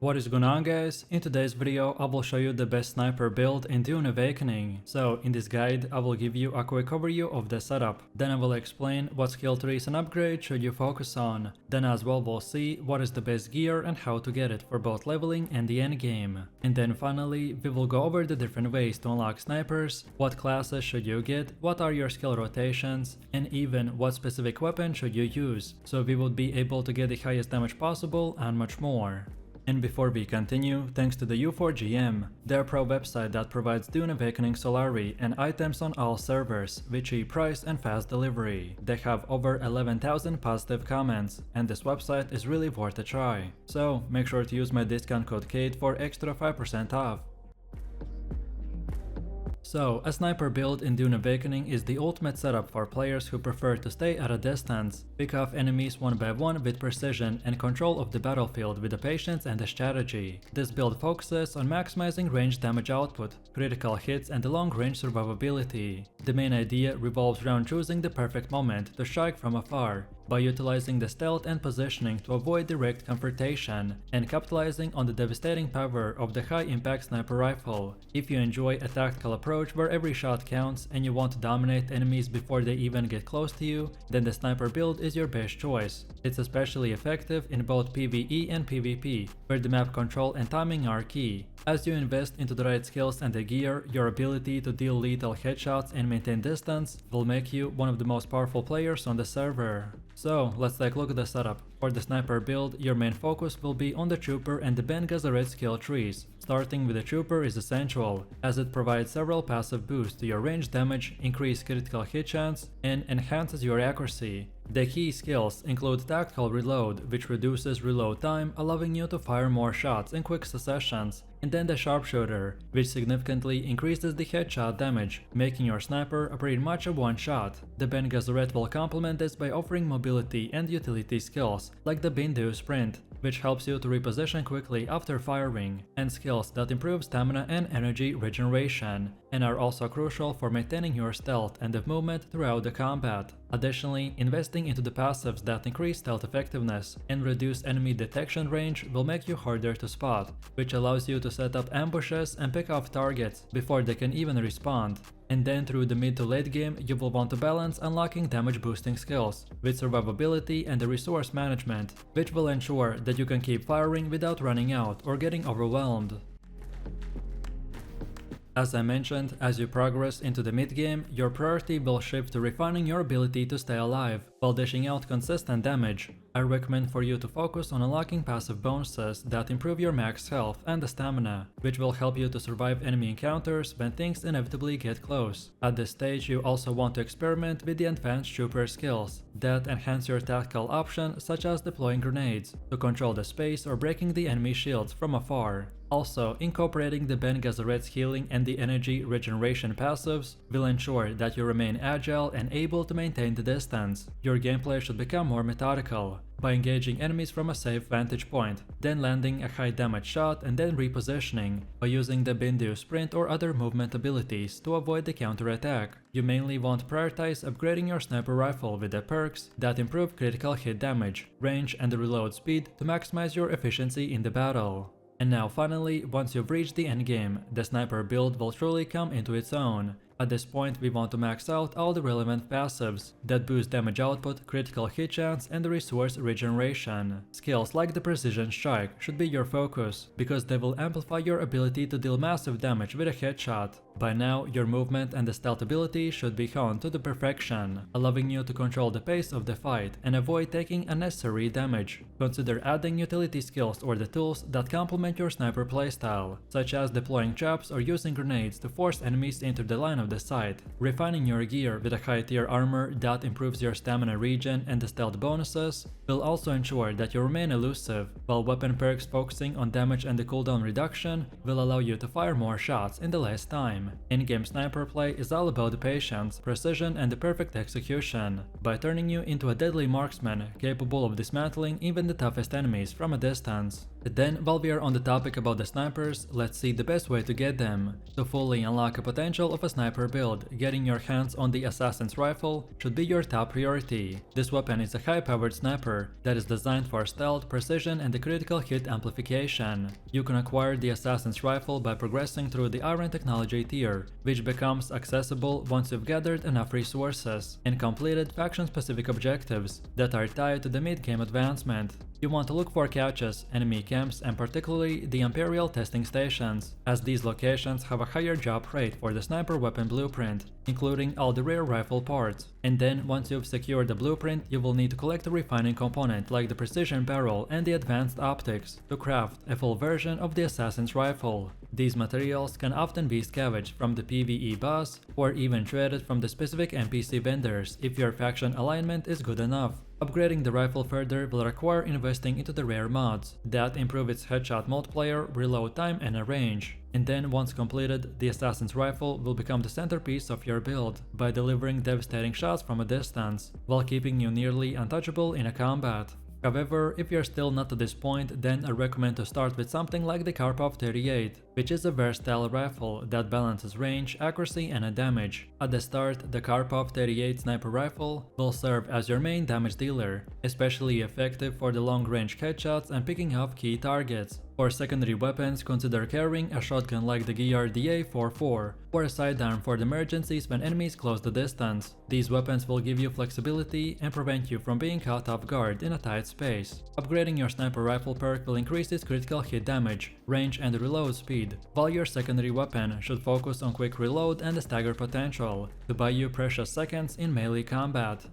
What is going on, guys? In today's video I will show you the best sniper build in Dune Awakening. So in this guide I will give you a quick overview of the setup, then I will explain what skill trees and upgrades should you focus on, then as well we'll see what is the best gear and how to get it for both leveling and the endgame. And then finally we will go over the different ways to unlock snipers, what classes should you get, what are your skill rotations, and even what specific weapon should you use, so we would be able to get the highest damage possible and much more. And before we continue, thanks to the U4GM, their pro website that provides Dune Awakening Solari and items on all servers, with cheap price and fast delivery. They have over 11,000 positive comments, and this website is really worth a try. So make sure to use my discount code KATE for extra 5% off. So, a sniper build in Dune Awakening is the ultimate setup for players who prefer to stay at a distance, pick off enemies one by one with precision, and control of the battlefield with the patience and the strategy. This build focuses on maximizing range damage output, critical hits, and the long-range survivability. The main idea revolves around choosing the perfect moment to strike from afar, by utilizing the stealth and positioning to avoid direct confrontation, and capitalizing on the devastating power of the high-impact sniper rifle. If you enjoy a tactical approach where every shot counts and you want to dominate enemies before they even get close to you, then the sniper build is your best choice. It's especially effective in both PvE and PvP, where the map control and timing are key. As you invest into the right skills and the gear, your ability to deal lethal headshots and maintain distance will make you one of the most powerful players on the server. So let's take a look at the setup. For the sniper build, your main focus will be on the trooper and the Ben Gesserit skill trees. Starting with the trooper is essential, as it provides several passive boosts to your range damage, increased critical hit chance, and enhances your accuracy. The key skills include tactical reload, which reduces reload time, allowing you to fire more shots in quick successions, and then the sharpshooter, which significantly increases the headshot damage, making your sniper a pretty much a one-shot. The Ben Gesserit will complement this by offering mobility and utility skills, like the Bindu sprint, which helps you to reposition quickly after firing, and skills that improve stamina and energy regeneration, and are also crucial for maintaining your stealth and the movement throughout the combat. Additionally, investing into the passives that increase stealth effectiveness and reduce enemy detection range will make you harder to spot, which allows you to set up ambushes and pick off targets before they can even respond. And then through the mid to late game, you will want to balance unlocking damage boosting skills with survivability and the resource management, which will ensure that you can keep firing without running out or getting overwhelmed. As I mentioned, as you progress into the mid-game, your priority will shift to refining your ability to stay alive, while dishing out consistent damage. I recommend for you to focus on unlocking passive bonuses that improve your max health and the stamina, which will help you to survive enemy encounters when things inevitably get close. At this stage, you also want to experiment with the advanced trooper skills that enhance your tactical options, such as deploying grenades to control the space or breaking the enemy shields from afar. Also, incorporating the Ben Gesserit's healing and the energy regeneration passives will ensure that you remain agile and able to maintain the distance. Your gameplay should become more methodical, by engaging enemies from a safe vantage point, then landing a high damage shot and then repositioning, by using the Bindu sprint or other movement abilities to avoid the counterattack. You mainly want to prioritize upgrading your sniper rifle with the perks that improve critical hit damage, range, and the reload speed to maximize your efficiency in the battle. And now finally, once you've reached the endgame, the sniper build will truly come into its own. At this point, we want to max out all the relevant passives that boost damage output, critical hit chance, and the resource regeneration. Skills like the precision strike should be your focus, because they will amplify your ability to deal massive damage with a headshot. By now, your movement and the stealth ability should be honed to the perfection, allowing you to control the pace of the fight and avoid taking unnecessary damage. Consider adding utility skills or the tools that complement your sniper playstyle, such as deploying traps or using grenades to force enemies into the line of the sight. Refining your gear with a high tier armor that improves your stamina regen and the stealth bonuses will also ensure that you remain elusive, while weapon perks focusing on damage and the cooldown reduction will allow you to fire more shots in the less time. In-game sniper play is all about the patience, precision, and the perfect execution, by turning you into a deadly marksman capable of dismantling even the toughest enemies from a distance. Then, while we are on the topic about the snipers, let's see the best way to get them. To fully unlock the potential of a sniper build, getting your hands on the assassin's rifle should be your top priority. This weapon is a high-powered sniper that is designed for stealth, precision, and the critical hit amplification. You can acquire the assassin's rifle by progressing through the Iron Technology tier, which becomes accessible once you've gathered enough resources and completed faction-specific objectives that are tied to the mid-game advancement. You want to look for caches, enemy camps, and particularly the Imperial testing stations, as these locations have a higher drop rate for the sniper weapon blueprint, including all the rare rifle parts. And then, once you've secured the blueprint, you will need to collect a refining component like the precision barrel and the advanced optics to craft a full version of the assassin's rifle. These materials can often be scavenged from the PvE boss or even traded from the specific NPC vendors if your faction alignment is good enough. Upgrading the rifle further will require investing into the rare mods that improve its headshot multiplier, reload time, and range. And then, once completed, the assassin's rifle will become the centerpiece of your build by delivering devastating shots from a distance, while keeping you nearly untouchable in a combat. However, if you're still not to this point, then I recommend to start with something like the Karpov 38, which is a versatile rifle that balances range, accuracy, and damage. At the start, the Karpov 38 sniper rifle will serve as your main damage dealer, especially effective for the long-range headshots and picking off key targets. For secondary weapons, consider carrying a shotgun like the Gear DA-44 or a sidearm for the emergencies when enemies close the distance. These weapons will give you flexibility and prevent you from being caught off guard in a tight space. Upgrading your sniper rifle perk will increase its critical hit damage, range, and reload speed, while your secondary weapon should focus on quick reload and the stagger potential to buy you precious seconds in melee combat.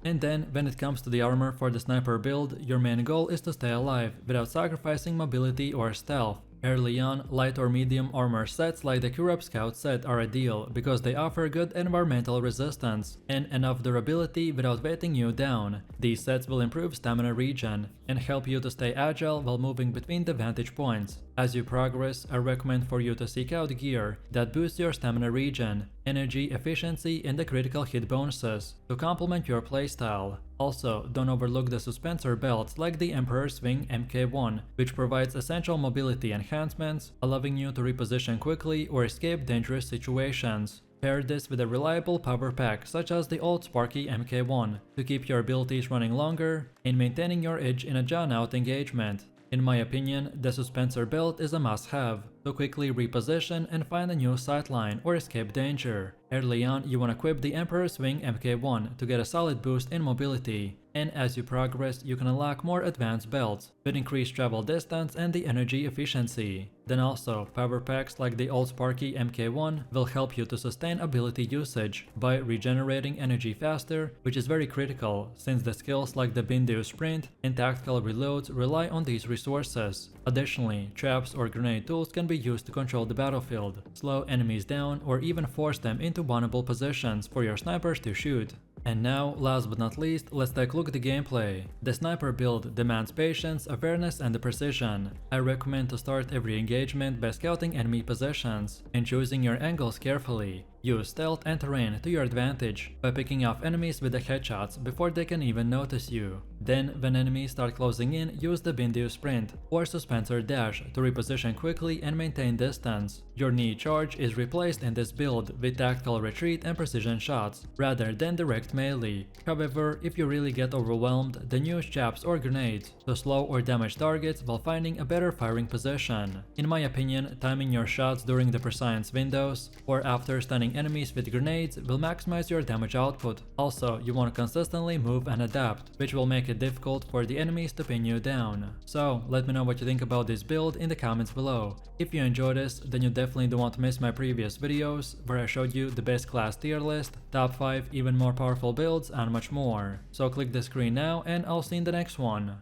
And then, when it comes to the armor for the sniper build, your main goal is to stay alive without sacrificing mobility or stealth. Early on, light or medium armor sets like the Kurab Scout set are ideal because they offer good environmental resistance and enough durability without weighting you down. These sets will improve stamina regen and help you to stay agile while moving between the vantage points. As you progress, I recommend for you to seek out gear that boosts your stamina regen, energy efficiency, and the critical hit bonuses to complement your playstyle. Also, don't overlook the suspensor belts like the Emperor's Wing MK1, which provides essential mobility enhancements, allowing you to reposition quickly or escape dangerous situations. Pair this with a reliable power pack such as the old Sparky MK1 to keep your abilities running longer and maintaining your edge in a drawn-out engagement. In my opinion, the suspensor belt is a must-have to quickly reposition and find a new sightline or escape danger. Early on, you want to equip the Emperor's Wing MK1 to get a solid boost in mobility, and as you progress, you can unlock more advanced belts with increased travel distance and the energy efficiency. Then also, power packs like the old Sparky MK1 will help you to sustain ability usage by regenerating energy faster, which is very critical since the skills like the Bindu Sprint and tactical reloads rely on these resources. Additionally, traps or grenade tools can be used to control the battlefield, slow enemies down, or even force them into vulnerable positions for your snipers to shoot. And now, last but not least, let's take a look at the gameplay. The sniper build demands patience, awareness, and precision. I recommend to start every engagement by scouting enemy positions and choosing your angles carefully. Use stealth and terrain to your advantage by picking off enemies with the headshots before they can even notice you. Then, when enemies start closing in, use the Bindu Sprint or Suspensor Dash to reposition quickly and maintain distance. Your knee charge is replaced in this build with tactical retreat and precision shots rather than direct melee. However, if you really get overwhelmed, then use chaps or grenades to slow or damage targets while finding a better firing position. In my opinion, timing your shots during the precise windows or after stunning enemies with grenades will maximize your damage output. Also, you want to consistently move and adapt, which will make it difficult for the enemies to pin you down. So, let me know what you think about this build in the comments below. If you enjoyed this, then you definitely don't want to miss my previous videos where I showed you the best class tier list, top 5 even more powerful builds, and much more. So click the screen now and I'll see you in the next one.